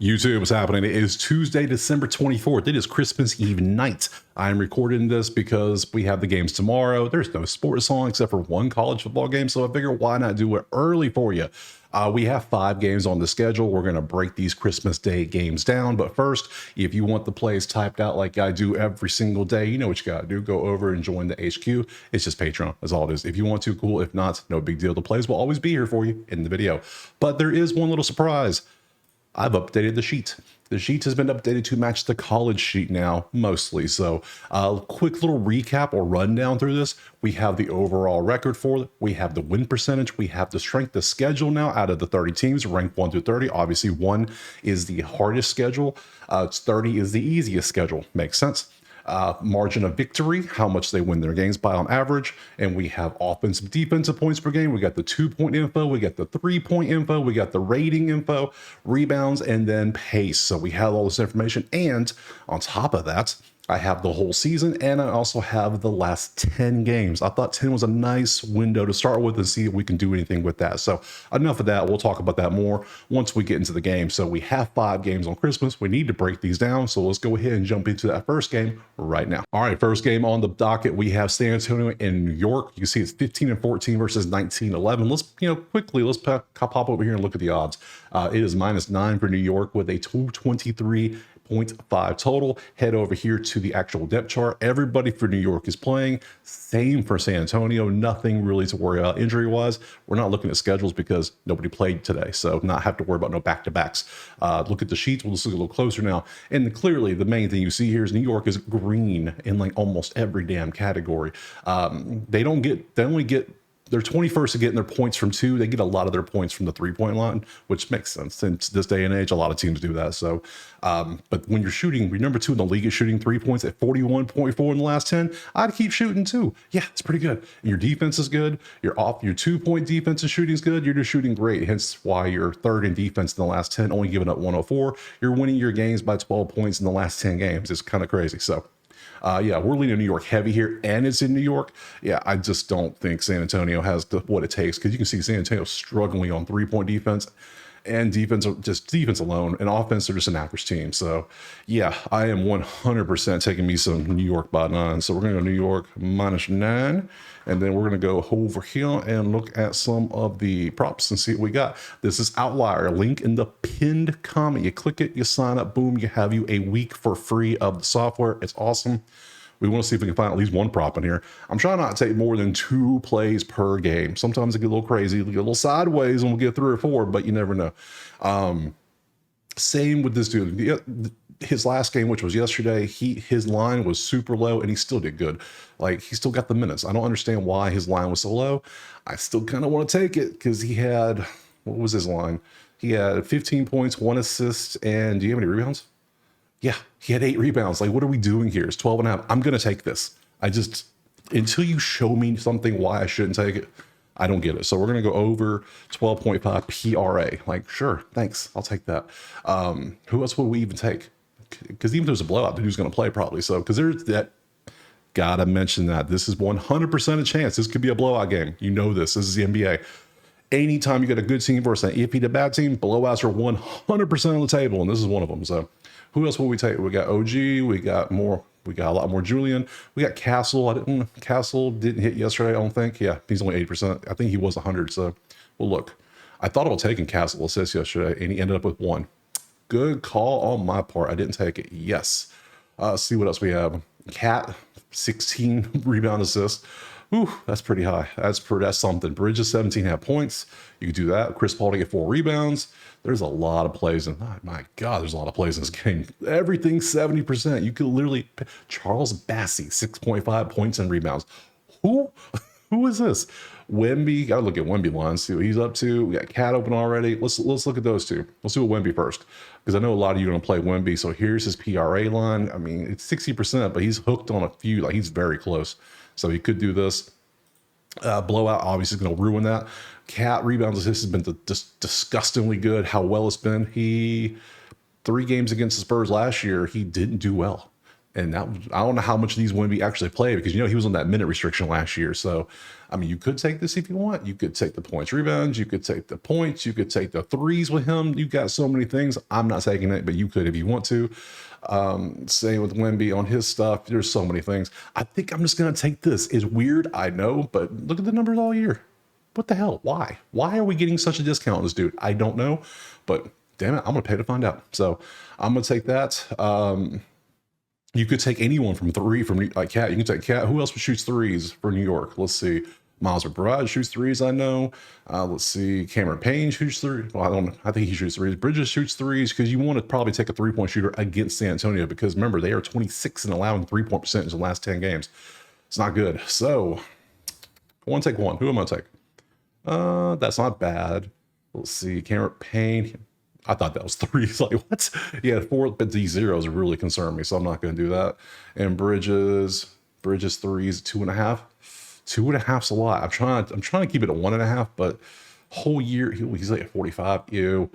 YouTube, what's happening? It is Tuesday, December 24th. It is Christmas Eve night. I'm recording this because we have the games tomorrow. There's no sports on except for one college football game, so I figured why not do it early for you? We have 5 games on the schedule. We're going to break these Christmas Day games down. But first, if you want the plays typed out like I do every single day, you know what you got to do. Go over and join the HQ. It's just Patreon. That's all it is. If you want to, cool. If not, no big deal. The plays will always be here for you in the video. But there is one little surprise. I've updated the sheet. The sheet has been updated to match the college sheet now, mostly. So quick little recap or rundown through this. We have the overall record for it. We have the win percentage. We have the strength of schedule now out of the 30 teams, ranked 1 through 30. Obviously, 1 is the hardest schedule. 30 is the easiest schedule. Makes sense. Margin of victory, how much they win their games by on average, and we have offensive defensive points per game. We got the 2-point info, we got the 3-point info, we got the rating info, rebounds, and then pace. So we have all this information, and on top of that, I have the whole season, and I also have the last 10 games. I thought 10 was a nice window to start with and see if we can do anything with that. So enough of that. We'll talk about that more once we get into the game. So we have 5 games on Christmas. We need to break these down. So let's go ahead and jump into that first game right now. All right, first game on the docket, we have San Antonio and New York. You can see it's 15-14 versus 19-11. Let's, quickly, let's pop over here and look at the odds. It is -9 for New York with a 223.5 total. Head over here to the actual depth chart. Everybody for New York is playing. Same for San Antonio. Nothing really to worry about injury wise. We're not looking at schedules because nobody played today, so not have to worry about no back-to-backs. Look at the sheets. We'll just look a little closer now. And clearly the main thing you see here is New York is green in like almost every damn category. They only get they're 21st to getting their points from 2. They get a lot of their points from the 3-point line, which makes sense. Since this day and age, a lot of teams do that. So, but when you're shooting, you're number 2 in the league is shooting 3 points at 41.4 in the last 10. I'd keep shooting too. Yeah, it's pretty good. And your defense is good. Your 2-point defense and shooting is good. You're just shooting great. Hence why you're 3rd in defense in the last 10, only giving up 104. You're winning your games by 12 points in the last 10 games. It's kind of crazy. So, yeah, we're leaning New York heavy here, and it's in New York. Yeah, I just don't think San Antonio has what it takes, because you can see San Antonio struggling on 3-point defense and defense alone, and offense, they're just an average team. So yeah, I am 100% taking me some New York by 9. So we're going to go New York -9, and then we're going to go over here and look at some of the props and see what we got. This is Outlier, link in the pinned comment. You click it, you sign up, boom, you have you a week for free of the software. It's awesome. We want to see if we can find at least one prop in here. I'm trying not to take more than 2 plays per game. Sometimes it get a little crazy, get a little sideways, and we'll get 3 or 4, but you never know. Same with this dude. His last game, which was yesterday, his line was super low, and he still did good. Like, he still got the minutes. I don't understand why his line was so low. I still kind of want to take it because he had, what was his line? He had 15 points, 1 assist, and do you have any rebounds? Yeah, he had 8 rebounds. Like, what are we doing here? It's 12.5. I'm going to take this. Until you show me something why I shouldn't take it, I don't get it. So we're going to go over 12.5 PRA. Like, sure, thanks. I'll take that. Who else would we even take? Because even if there's a blowout, then who's going to play probably? So, because there's that. Gotta mention that. This is 100% a chance. This could be a blowout game. You know this. This is the NBA. Anytime you got a good team versus an iffy to bad team, blowouts are 100% on the table, and this is one of them. So who else will we take? We got OG. We got a lot more Julian. We got Castle. Castle didn't hit yesterday, I don't think. Yeah, he's only 80%. I think he was 100. So, well, look, I thought about taking Castle assist yesterday, and he ended up with 1. Good call on my part. I didn't take it. Yes. See what else we have. Cat, 16 rebound assists. Ooh, that's pretty high. That's something. Bridges, 17.5 points. You could do that. Chris Paul to get 4 rebounds. There's a lot of plays in. Oh my God, there's a lot of plays in this game. Everything's 70%. You could literally. Charles Bassey, 6.5 points and rebounds. Who is this? Wemby. Got to look at Wemby line. See what he's up to. We got Cat open already. Let's look at those two. Let's do a Wemby first, because I know a lot of you are going to play Wemby. So here's his PRA line. I mean, it's 60%, but he's hooked on a few. Like, he's very close. So he could do this. Blowout obviously is going to ruin that. Cat rebounds assists has been just disgustingly good. How well it's been. 3 games against the Spurs last year, he didn't do well. And that, I don't know how much of these Wemby actually played because, he was on that minute restriction last year. So, I mean, you could take this if you want. You could take the points, rebounds. You could take the points. You could take the threes with him. You got so many things. I'm not taking it, but you could if you want to. Same with Wemby on his stuff. There's so many things. I think I'm just going to take this. It's weird, I know, but look at the numbers all year. What the hell? Why? Why are we getting such a discount on this dude? I don't know, but damn it, I'm going to pay to find out. So I'm going to take that. You could take anyone from three from like Cat. You can take Cat. Who else shoots threes for New York? Let's see. Miles McBride shoots threes, I know. Let's see. Cameron Payne shoots threes. Well, I don't know. I think he shoots threes. Bridges shoots threes because you want to probably take a three-point shooter against San Antonio because remember, they are 26 in allowing three-point percentage in the last 10 games. It's not good. So I want to take one. Who am I going to take? That's not bad. Let's see. Cameron Payne. I thought that was threes. Like, what? Yeah, 4, but these zeros really concern me, so I'm not going to do that. And Bridges threes, 2.5. 2.5's a lot. I'm trying to keep it at 1.5, but whole year he's like at 45. Ew.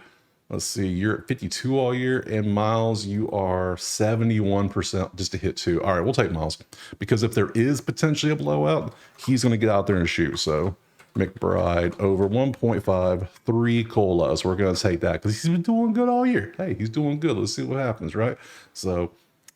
Let's see, you're at 52 all year, and Miles, you are 71% just to hit 2. All right, we'll take Miles because if there is potentially a blowout, he's going to get out there and shoot. So McBride over 1.5, 3 colas. We're going to take that because he's been doing good all year. Hey, he's doing good. Let's see what happens, right? So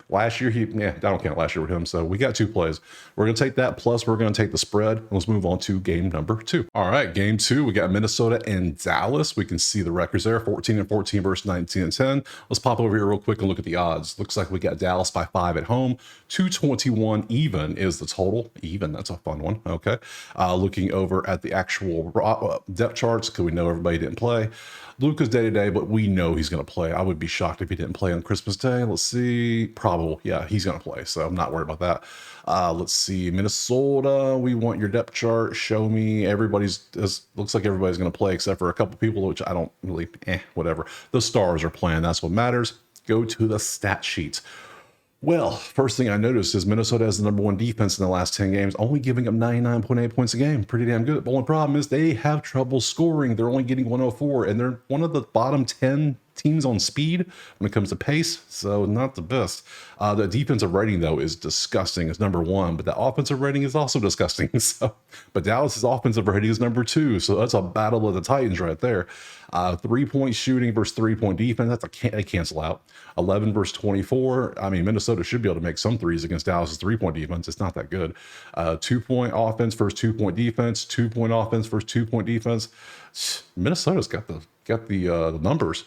last year, I don't count last year with him. So we got 2 plays. We're going to take that. Plus, we're going to take the spread. Let's move on to game number 2. All right, game 2. We got Minnesota and Dallas. We can see the records there, 14-14 versus 19-10. Let's pop over here real quick and look at the odds. Looks like we got Dallas by 5 at home. 221 even is the total. Even, that's a fun one. Okay. Looking over at the actual depth charts because we know everybody didn't play. Luka's day-to-day, but we know he's going to play. I would be shocked if he didn't play on Christmas Day. Let's see. Probable. Yeah, he's going to play, so I'm not worried about that. Let's see. Minnesota, we want your depth chart. Show me. Looks like everybody's going to play except for a couple people, which I don't really, whatever. The stars are playing. That's what matters. Go to the stat sheet. Well, first thing I noticed is Minnesota has the number 1 defense in the last 10 games, only giving up 99.8 points a game. Pretty damn good. The only problem is they have trouble scoring. They're only getting 104, and they're one of the bottom 10 teams on speed when it comes to pace, so not the best. The defensive rating, though, is disgusting. It's number 1, but the offensive rating is also disgusting. But Dallas's offensive rating is number 2, so that's a battle of the Titans right there. 3-point shooting versus 3-point defense, that's a cancel out. 11 versus 24. I mean, Minnesota should be able to make some threes against Dallas's 3-point defense. It's not that good. 2-point offense versus 2-point defense. 2-point offense versus 2-point defense. Minnesota's got the numbers.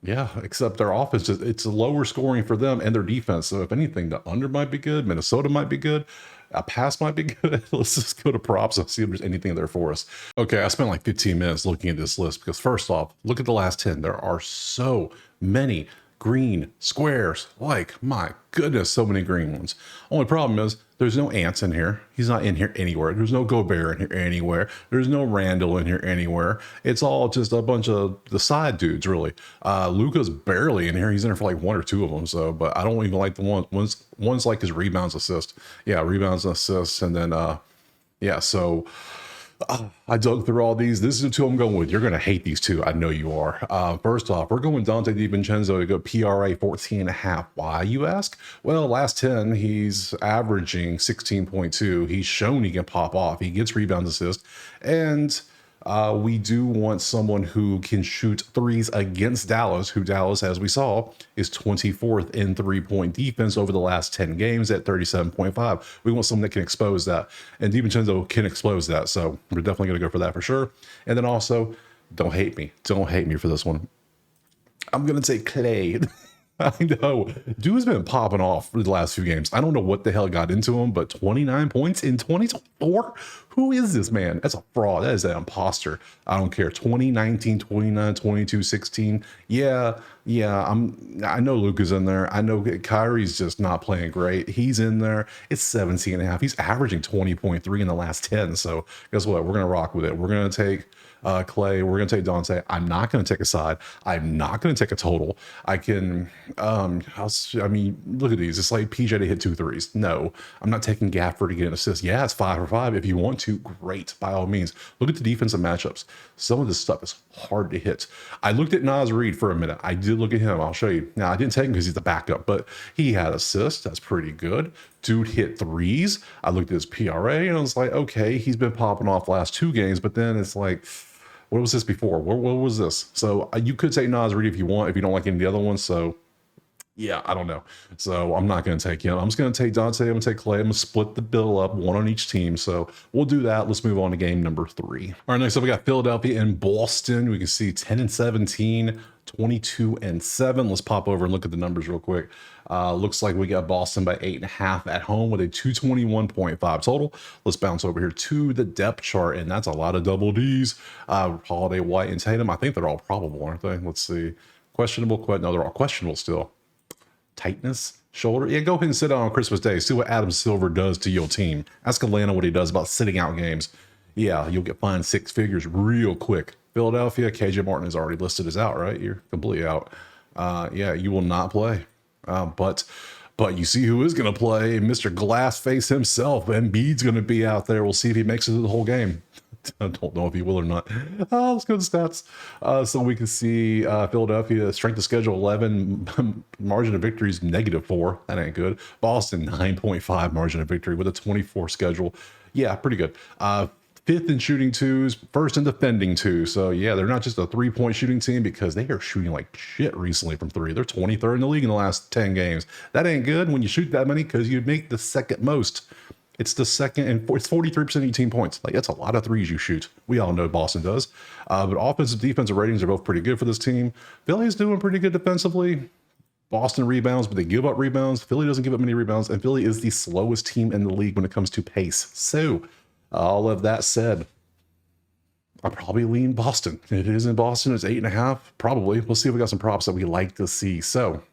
Yeah, except their offense, it's lower scoring for them and their defense. So if anything, the under might be good. Minnesota might be good. A pass might be good. Let's just go to props and see if there's anything there for us. Okay, I spent like 15 minutes looking at this list because first off, look at the last 10. There are so many green squares. Like, my goodness, so many green ones. Only problem is there's no Ants in here. He's not in here anywhere. There's no Gobert in here anywhere. There's no Randall in here anywhere. It's all just a bunch of the side dudes, really. Luka's barely in here. He's in there for like 1 or 2 of them. So, but I don't even like the one's like his rebounds, assists. Yeah, rebounds and assists, and then yeah. So I dug through all these. This is the 2 I'm going with. You're going to hate these 2. I know you are. First off, we're going Dante DiVincenzo to go PRA 14.5. Why, you ask? Well, last 10, he's averaging 16.2. He's shown he can pop off. He gets rebounds, assists, and we do want someone who can shoot threes against Dallas, who Dallas, as we saw, is 24th in 3-point defense over the last 10 games at 37.5. We want someone that can expose that, and DiVincenzo can expose that, so we're definitely going to go for that for sure. And then also, don't hate me for this one. I'm going to take Clay. I know. Dude's been popping off for the last few games. I don't know what the hell got into him, but 29 points in 24? Who is this man? That's a fraud. That is an imposter. I don't care. 2019, 29, 22, 16. Yeah. I know Luka's in there. I know Kyrie's just not playing great. He's in there. It's 17.5. He's averaging 20.3 in the last 10. So guess what? We're going to rock with it. We're going to take Clay. We're going to take Dante. I'm not going to take a side. I'm not going to take a total. I can, I mean, look at these. It's like PJ to hit 2 threes. No, I'm not taking Gafford to get an assist. Yeah, it's 5 for 5. If you want to, great, by all means. Look at the defensive matchups. Some of this stuff is hard to hit. I looked at Naz Reid for a minute. I did look at him. I'll show you. Now, I didn't take him because he's the backup, but he had assists. That's pretty good. Dude hit threes. I looked at his PRA and I was like, okay, he's been popping off last 2 games, but then it's like, what was this before? What was this? So you could take Naz Reid if you want, if you don't like any of the other ones. So yeah, I don't know. So I'm not going to take him. I'm just going to take Dante. I'm going to take Clay. I'm going to split the bill up, 1 on each team. So we'll do that. Let's move on to game number 3. All right, next up we got Philadelphia and Boston. We can see 10-17, 22-7. Let's pop over and look at the numbers real quick. Looks like we got Boston by 8.5 at home with a 221.5 total. Let's bounce over here to the depth chart, and that's a lot of double Ds. Holiday, White, and Tatum. I think they're all probable, aren't they? Let's see. Questionable. No, they're all questionable still. Tightness, shoulder. Yeah, go ahead and sit down on Christmas Day. See what Adam Silver does to your team. Ask Atlanta what he does about sitting out games. Yeah, you'll get fined 6 figures real quick. Philadelphia, KJ Martin is already listed as out, right? You're completely out. Yeah, you will not play. But you see who is going to play? Mr. Glassface himself. Embiid's going to be out there. We'll see if he makes it through the whole game. I don't know if he will or not. Let's go to stats. So we can see Philadelphia, strength of schedule 11, margin of victories -4. That ain't good. Boston, 9.5 margin of victory with a 24 schedule. Yeah, pretty good. 5th in shooting 2s, 1st in defending 2. So yeah, they're not just a 3-point shooting team because they are shooting like shit recently from 3. They're 23rd in the league in the last 10 games. That ain't good when you shoot that many because you make the second most. It's the second, and it's 43% of your team points. Like, that's a lot of threes you shoot. We all know Boston does. But offensive, defensive ratings are both pretty good for this team. Philly's doing pretty good defensively. Boston rebounds, but they give up rebounds. Philly doesn't give up many rebounds, and Philly is the slowest team in the league when it comes to pace. So, all of that said, I probably lean Boston. It is in Boston. It's 8.5, probably. We'll see if we got some props that we like to see. So,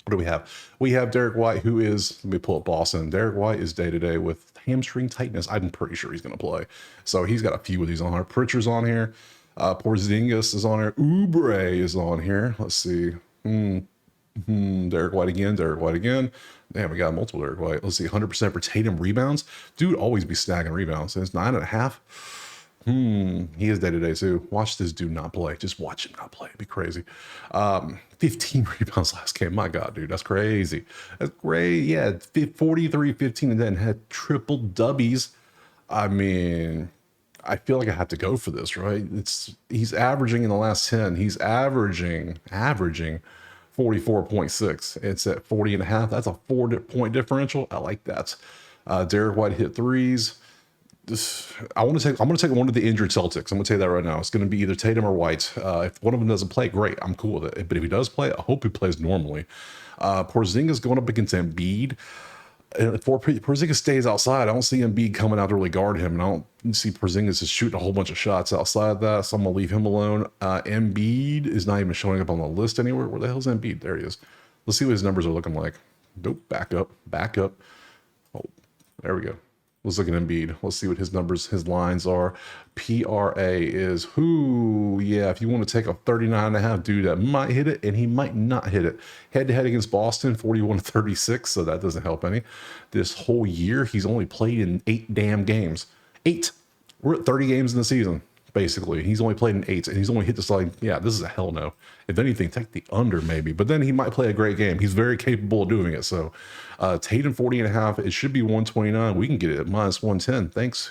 what do we have? We have Derek White, who is, let me pull up Boston. Derek White is day-to-day with hamstring tightness. I'm pretty sure he's going to play. So he's got a few of these on here. Pritchard's on here. Porzingis is on here. Oubre is on here. Let's see. Derek White again. Derek White again. Damn, we got multiple Derek White. Let's see. 100% for Tatum rebounds. Dude always be snagging rebounds. It's 9.5. He is day-to-day too. Watch this dude not play. Just watch him not play. It'd be crazy. 15 rebounds last game. My God, dude, that's crazy. That's great. Yeah, 43, 15, and then had triple dubbies. I mean, I feel like I have to go for this, right? He's averaging in the last 10. He's averaging 44.6. It's at 40.5. That's a 4-point differential. I like that. Derek White hit threes. I'm going to take one of the injured Celtics. I'm going to tell you that right now. It's going to be either Tatum or White. If one of them doesn't play, great. I'm cool with it. But if he does play, I hope he plays normally. Porzingis going up against Embiid. If Porzingis stays outside, I don't see Embiid coming out to really guard him. And I don't see Porzingis just shooting a whole bunch of shots outside of that. So I'm going to leave him alone. Embiid is not even showing up on the list anywhere. Where the hell's Embiid? There he is. Let's see what his numbers are looking like. Nope. Back up. Oh, there we go. Let's look at Embiid. Let's see what his numbers, his lines are. PRA is who? Yeah, if you want to take a 39.5 dude that might hit it, and he might not hit it. Head-to-head against Boston, 41-36, so that doesn't help any. This whole year, he's only played in 8 damn games. 8. We're at 30 games in the season, basically. He's only played in 8, and he's only hit this like, yeah, this is a hell no. If anything, take the under maybe. But then he might play a great game. He's very capable of doing it, so... Tatum 40.5. It should be 129. We can get it at -110. Thanks.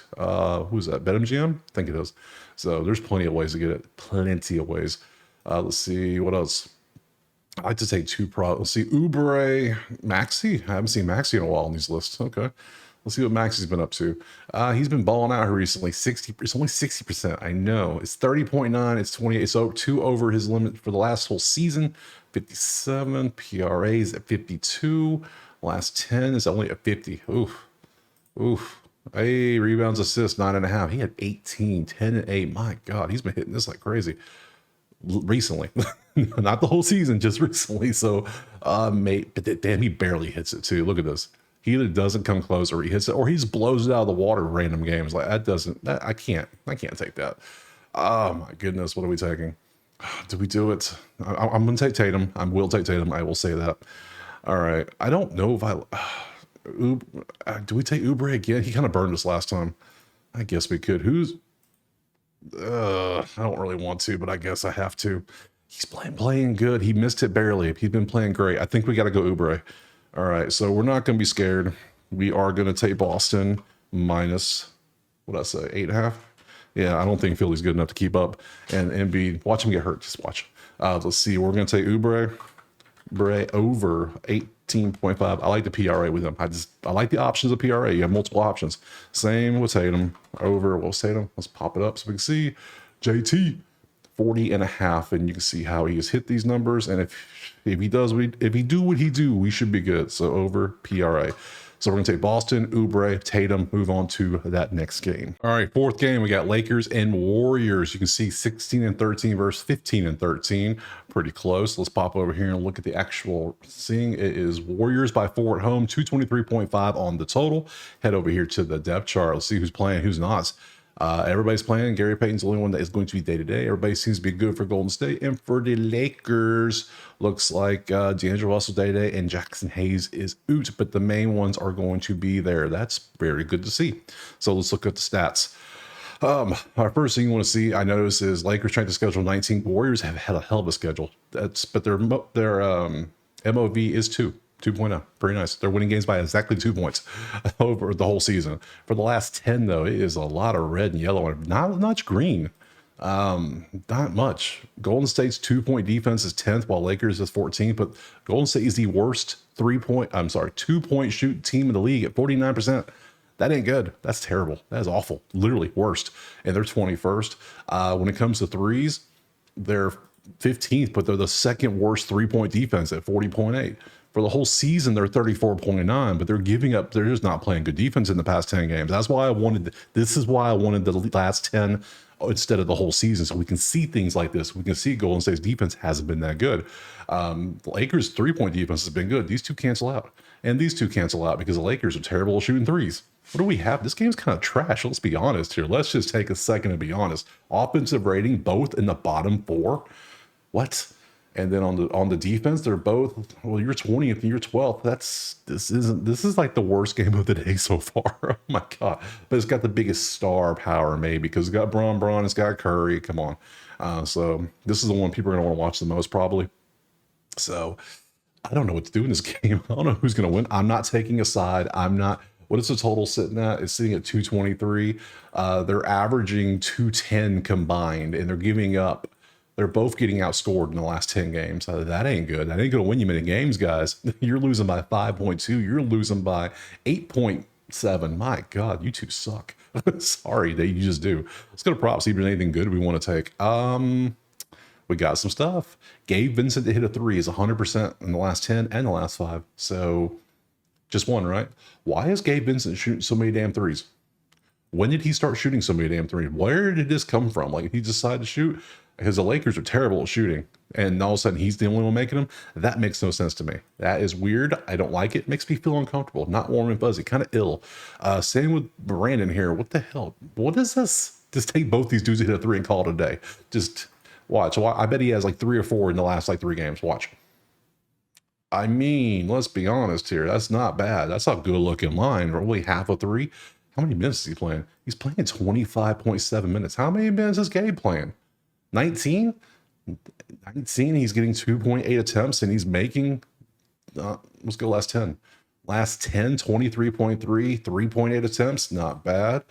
Who's that? BetMGM? I think it is. So there's plenty of ways to get it. Plenty of ways. Let's see what else. I like to take 2 pro. Let's see. Oubre, Maxey. I haven't seen Maxey in a while on these lists. Okay. Let's see what Maxey's been up to. He's been balling out here recently. It's only 60%. I know. It's 30.9. It's 28. So 2 over his limit for the last whole season. 57. PRA's at 52. Last 10 is only at 50. Oof. Hey, rebounds, assists, 9.5. He had 18, 10 and 8. My God, he's been hitting this like crazy recently. Not the whole season, just recently. So, but damn, he barely hits it too. Look at this. He either doesn't come close, or he hits it, or he just blows it out of the water in random games. Like I can't take that. Oh my goodness, what are we taking? Did we do it? I'm gonna take Tatum. I will take Tatum. I will say that. All right. I don't know if do we take Oubre again? He kind of burned us last time. I guess we could. I don't really want to, but I guess I have to. He's playing good. He missed it barely. He's been playing great. I think we got to go Oubre. All right, so we're not going to be scared. We are going to take Boston minus, what did I say, 8.5? Yeah, I don't think Philly's good enough to keep up. And Embiid, watch him get hurt. Just watch. Let's see. We're going to take Oubre over 18.5. I like the PRA with him. I like the options of PRA. You have multiple options. Same with Tatum. Over, what's Tatum? Let's pop it up so we can see. JT, 40.5, and you can see how he has hit these numbers. And if he do what he do, we should be good. So over PRA. So we're gonna take Boston, Oubre, Tatum, move on to that next game. All right, fourth game, we got Lakers and Warriors. You can see 16-13 versus 15-13, pretty close. Let's pop over here and look at the actual seeing. It is Warriors by 4 at home, 223.5 on the total. Head over here to the depth chart. Let's see who's playing, who's not. Everybody's playing. Gary Payton's the only one that is going to be day-to-day. Everybody seems to be good for Golden State. And for the Lakers, looks like D'Angelo Russell day-to-day and Jackson Hayes is out, but the main ones are going to be there. That's very good to see. So let's look at the stats. Our first thing you want to see, I notice, is Lakers trying to schedule 19. Warriors have had a hell of a schedule. But their MOV is 2.0. Pretty nice. They're winning games by exactly 2 points over the whole season. For the last 10, though, it is a lot of red and yellow and not much green. Not much. Golden State's 2-point defense is 10th, while Lakers is 14th. But Golden State is the worst 2-point shoot team in the league at 49%. That ain't good. That's terrible. That is awful. Literally worst. And they're 21st. When it comes to threes, they're 15th, but they're the second worst 3-point defense at 40.8. For the whole season, they're 34.9, but they're just not playing good defense in the past 10 games. This is why I wanted the last 10 instead of the whole season, so we can see things like this. We can see Golden State's defense hasn't been that good. The Lakers' 3-point defense has been good. These two cancel out. And these two cancel out because the Lakers are terrible at shooting threes. What do we have? This game's kind of trash. Let's be honest here. Let's just take a second and be honest. Offensive rating, both in the bottom 4. What? And then on the defense, they're both, well, you're 20th and you're 12th. This is like the worst game of the day so far. Oh my God. But it's got the biggest star power maybe because it's got Braun, it's got Curry. Come on. So this is the one people are going to want to watch the most probably. So I don't know what to do in this game. I don't know who's going to win. I'm not taking a side. What is the total sitting at? It's sitting at 223. They're averaging 210 combined, and they're both getting outscored in the last 10 games. That ain't good. That ain't going to win you many games, guys. You're losing by 5.2. You're losing by 8.7. My God, you two suck. Sorry that you just do. Let's go to props. See if there's anything good we want to take. We got some stuff. Gabe Vincent to hit a 3 is 100% in the last 10 and the last 5. So just one, right? Why is Gabe Vincent shooting so many damn threes? When did he start shooting so many damn threes? Where did this come from? Like, he decided to shoot? Because the Lakers are terrible at shooting, and all of a sudden he's the only one making them. That makes no sense to me. That is weird. I don't like it. It makes me feel uncomfortable, not warm and fuzzy, kind of ill. Same with Brandon here. What the hell? What is this? Just take both these dudes to hit a 3 and call it a day. Just watch. I bet he has like 3 or 4 in the last like 3 games. Watch. I mean, let's be honest here. That's not bad. That's a good looking line. Only half a 3. How many minutes is he playing? He's playing 25.7 minutes. How many minutes is Gabe playing? 19? 19, he's getting 2.8 attempts, and he's making, let's go last 10. Last 10, 23.3, 3.8 attempts, not bad.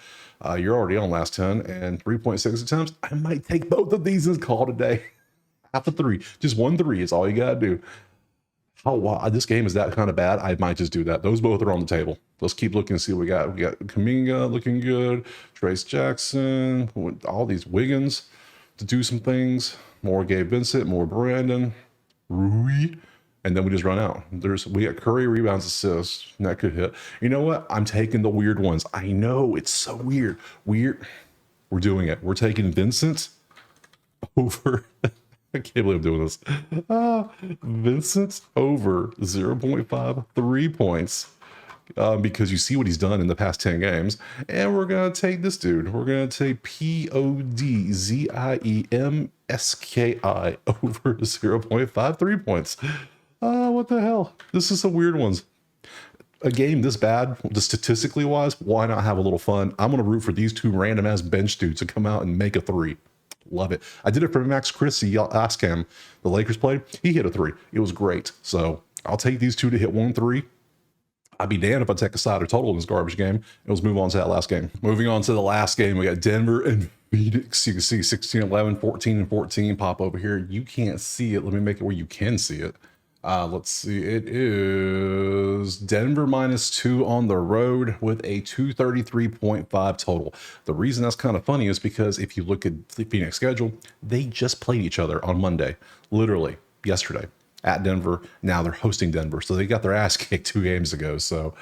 You're already on last 10, and 3.6 attempts. I might take both of these and call it a day. Half a 3. Just 1 3 is all you got to do. Wow, this game is that kind of bad. I might just do that. Those both are on the table. Let's keep looking and see what we got. We got Kuminga looking good. Trace Jackson, all these Wiggins to do some things. More Gabe Vincent, more Brandon, Rui, and then we just run out. We got Curry, rebounds, assists, and that could hit. You know what? I'm taking the weird ones. I know, it's so weird. We're doing it. We're taking Vincent over. I can't believe I'm doing this. Vincent over 0.5 3 points because you see what he's done in the past 10 games. And we're going to take this dude. We're going to take PODZIEMSKI over 0.53 points. What the hell? This is some weird ones. A game this bad, just statistically wise, why not have a little fun? I'm going to root for these two random ass bench dudes to come out and make a three. Love it. I did it for Max Christie. Ask him. The Lakers played. He hit a three. It was great. So I'll take these two to hit 1-3. I'd be damned if I take a side or total in this garbage game. And let's move on to that last game. Moving on to the last game, we got Denver and Phoenix. You can see 16-11, 14-14 pop over here. You can't see it. Let me make it where you can see it. Let's see. It is Denver -2 on the road with a 233.5 total. The reason that's kind of funny is because if you look at the Phoenix schedule, they just played each other on Monday, literally yesterday at Denver. Now they're hosting Denver. So they got their ass kicked 2 games ago. So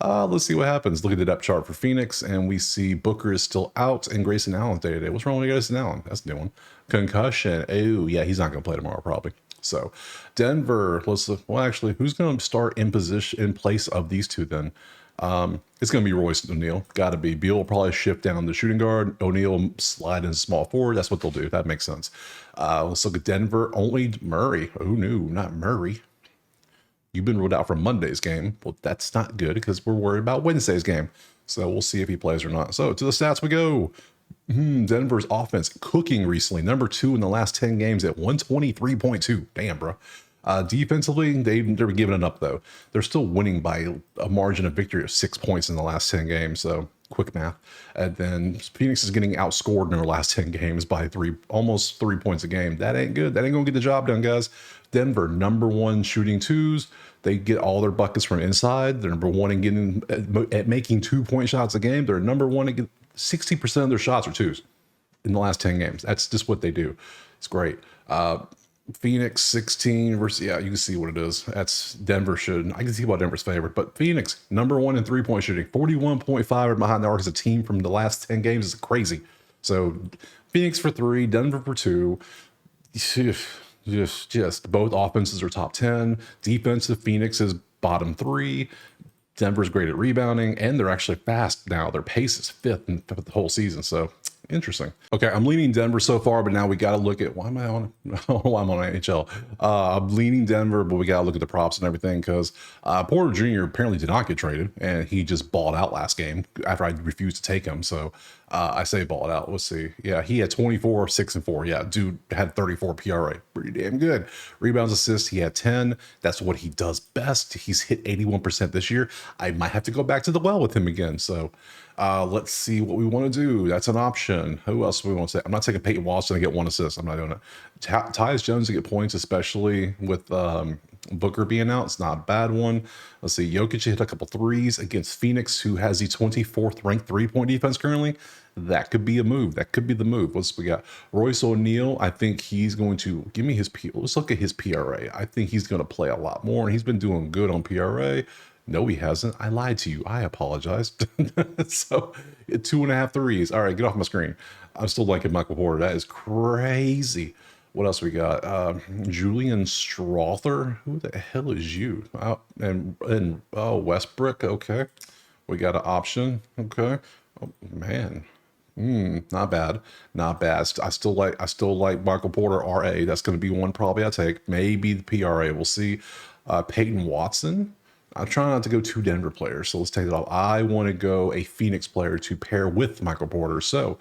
let's see what happens. Look at the depth chart for Phoenix, and we see Booker is still out and Grayson Allen day-to-day. What's wrong with Grayson Allen? That's a new one. Concussion. Oh, yeah, he's not going to play tomorrow probably. So Denver, let's look. Well, actually, who's going to start in place of these two then? It's going to be Royce O'Neal. Got to be. Beal will probably shift down the shooting guard. O'Neal slide in small forward. That's what they'll do. That makes sense. Let's look at Denver. Only Murray. Who knew? Not Murray. You've been ruled out from Monday's game. Well, that's not good because we're worried about Wednesday's game. So we'll see if he plays or not. So to the stats we go. Denver's offense cooking recently. Number 2 in the last 10 games at 123.2. Damn, bro. Defensively, they're giving it up, though. They're still winning by a margin of victory of 6 points in the last 10 games. So quick math. And then Phoenix is getting outscored in their last 10 games by almost 3 points a game. That ain't good. That ain't going to get the job done, guys. Denver, number 1 shooting twos. They get all their buckets from inside. They're number 1 in at making 2-point shots a game. They're number 1 at 60% of their shots are twos in the last 10 games. That's just what they do. It's great. Phoenix 16 versus, yeah, you can see what it is. That's Denver should. I can see why Denver's favorite, but Phoenix, number 1 in 3-point shooting, 41.5 behind the arc as a team from the last 10 games is crazy. So Phoenix for 3, Denver for 2. Just both offenses are top 10. Defensive, Phoenix is bottom 3. Denver's great at rebounding, and they're actually fast now. Their pace is 5th in the whole season. So interesting. Okay, I'm leaning Denver so far, but now we got to look at why am I on? Why I'm on NHL. I'm leaning Denver, but we got to look at the props and everything because Porter Jr. apparently did not get traded, and he just balled out last game after I refused to take him. So I say balled out. Let's see. Yeah, he had 24, 6 and 4. Yeah, dude had 34 PRA. Pretty damn good. Rebounds, assists, he had 10. That's what he does best. He's hit 81% this year. I might have to go back to the well with him again. So let's see what we want to do. That's an option. Who else do we want to say? I'm not taking Peyton Watson to get 1 assist. I'm not doing it. Tyus Jones to get points, especially with Booker being out. It's not a bad one. Let's see. Jokic hit a couple threes against Phoenix, who has the 24th ranked 3-point defense currently. That could be a move. That could be the move. What's we got? Royce O'Neal. I think he's going to give me his let's look at his PRA. I think he's going to play a lot more, and he's been doing good on PRA. No, he hasn't. I lied to you. I apologize. So 2.5 threes. All right, get off my screen. I'm still liking Michael Porter. That is crazy. What else we got? Julian Strother. Who the hell is you? And Westbrook. Okay, we got an option. Okay. Oh man. Not bad. Not bad. I still like Michael Porter RA. That's going to be one probably I take. Maybe the PRA. We'll see. Peyton Watson. I'm trying not to go 2 Denver players, so let's take it off. I want to go a Phoenix player to pair with Michael Porter. So,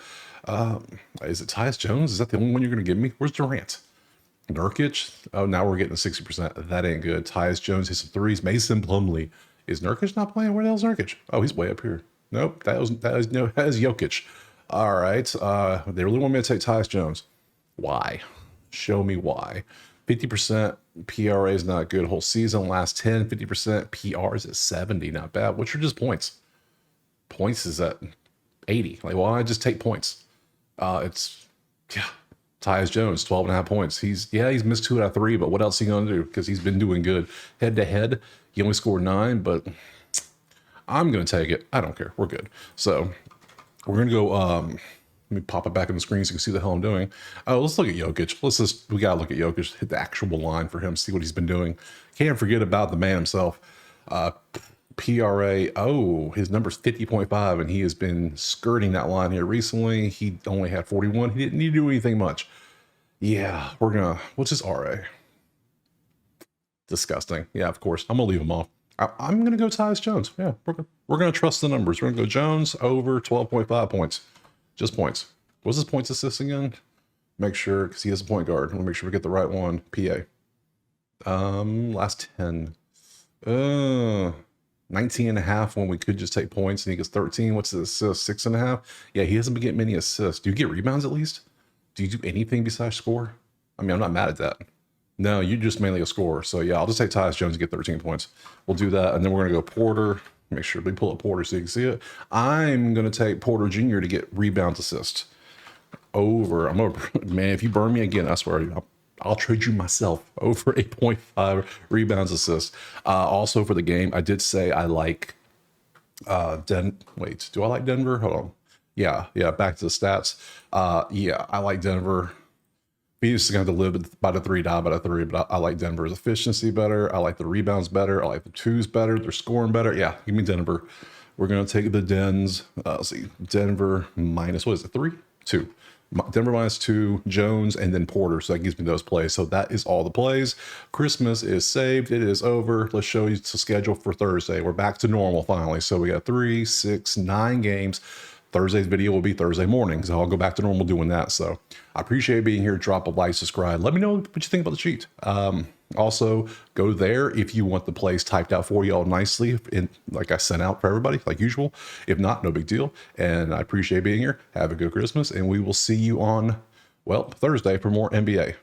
is it Tyus Jones? Is that the only one you're going to give me? Where's Durant? Nurkic? Oh, now we're getting 60%. That ain't good. Tyus Jones hit some threes. Mason Plumlee. Is Nurkic not playing? Where the hell's Nurkic? Oh, he's way up here. Nope, that is Jokic. All right. They really want me to take Tyus Jones. Why? Show me why. 50% PRA is not good. Whole season, last 10, 50% PR is at 70. Not bad. What's your just points? Points is at 80. Like, why don't I just take points? It's, yeah. Tyus Jones, 12.5 points. He's missed 2 out of 3, but what else is he going to do? Because he's been doing good. Head to head, he only scored 9, but I'm going to take it. I don't care. We're good. So we're going to go, let me pop it back on the screen so you can see the hell I'm doing. Oh, let's look at Jokic. We got to look at Jokic, hit the actual line for him, see what he's been doing. Can't forget about the man himself. PRA, oh, his number's 50.5, and he has been skirting that line here recently. He only had 41. He didn't need to do anything much. Yeah, what's his RA? Disgusting. Yeah, of course. I'm going to leave him off. I'm going to go Tyus Jones. Yeah, we're going to trust the numbers. We're going to go Jones over 12.5 points. Just points. What's his points assist again? Make sure, because he is a point guard. We'll make sure we get the right one. PA. Last 10. 19 and a half when we could just take points, and he gets 13. What's his assist? 6.5. Yeah, he doesn't get many assists. Do you get rebounds at least? Do you do anything besides score? I mean, I'm not mad at that. No, you're just mainly a scorer. So yeah, I'll just say Tyus Jones to get 13 points. We'll do that, and then we're gonna go Porter. Make sure we pull up Porter so you can see it. I'm gonna take Porter Jr. to get rebounds, assists over. I'm over. Man, if you burn me again, I swear I'll trade you myself over 8.5 rebounds, assists. Also for the game, I did say I like wait, do I like Denver? Hold on. Yeah, back to the stats. Yeah, I like Denver. Phoenix is going to live by the 3, die by the 3, but I like Denver's efficiency better. I like the rebounds better. I like the twos better. They're scoring better. Yeah, give me Denver. We're going to take the Dens. Let's see, Denver minus, what is it, 3? 2. Denver minus 2, Jones, and then Porter. So that gives me those plays. So that is all the plays. Christmas is saved. It is over. Let's show you the schedule for Thursday. We're back to normal finally. So we got 3, 6, 9 games. Thursday's video will be Thursday morning, so I'll go back to normal doing that. So I appreciate being here. Drop a like, subscribe. Let me know what you think about the cheat. Also, go there if you want the plays typed out for you all nicely, and like I sent out for everybody, like usual. If not, no big deal. And I appreciate being here. Have a good Christmas, and we will see you on, well, Thursday for more NBA.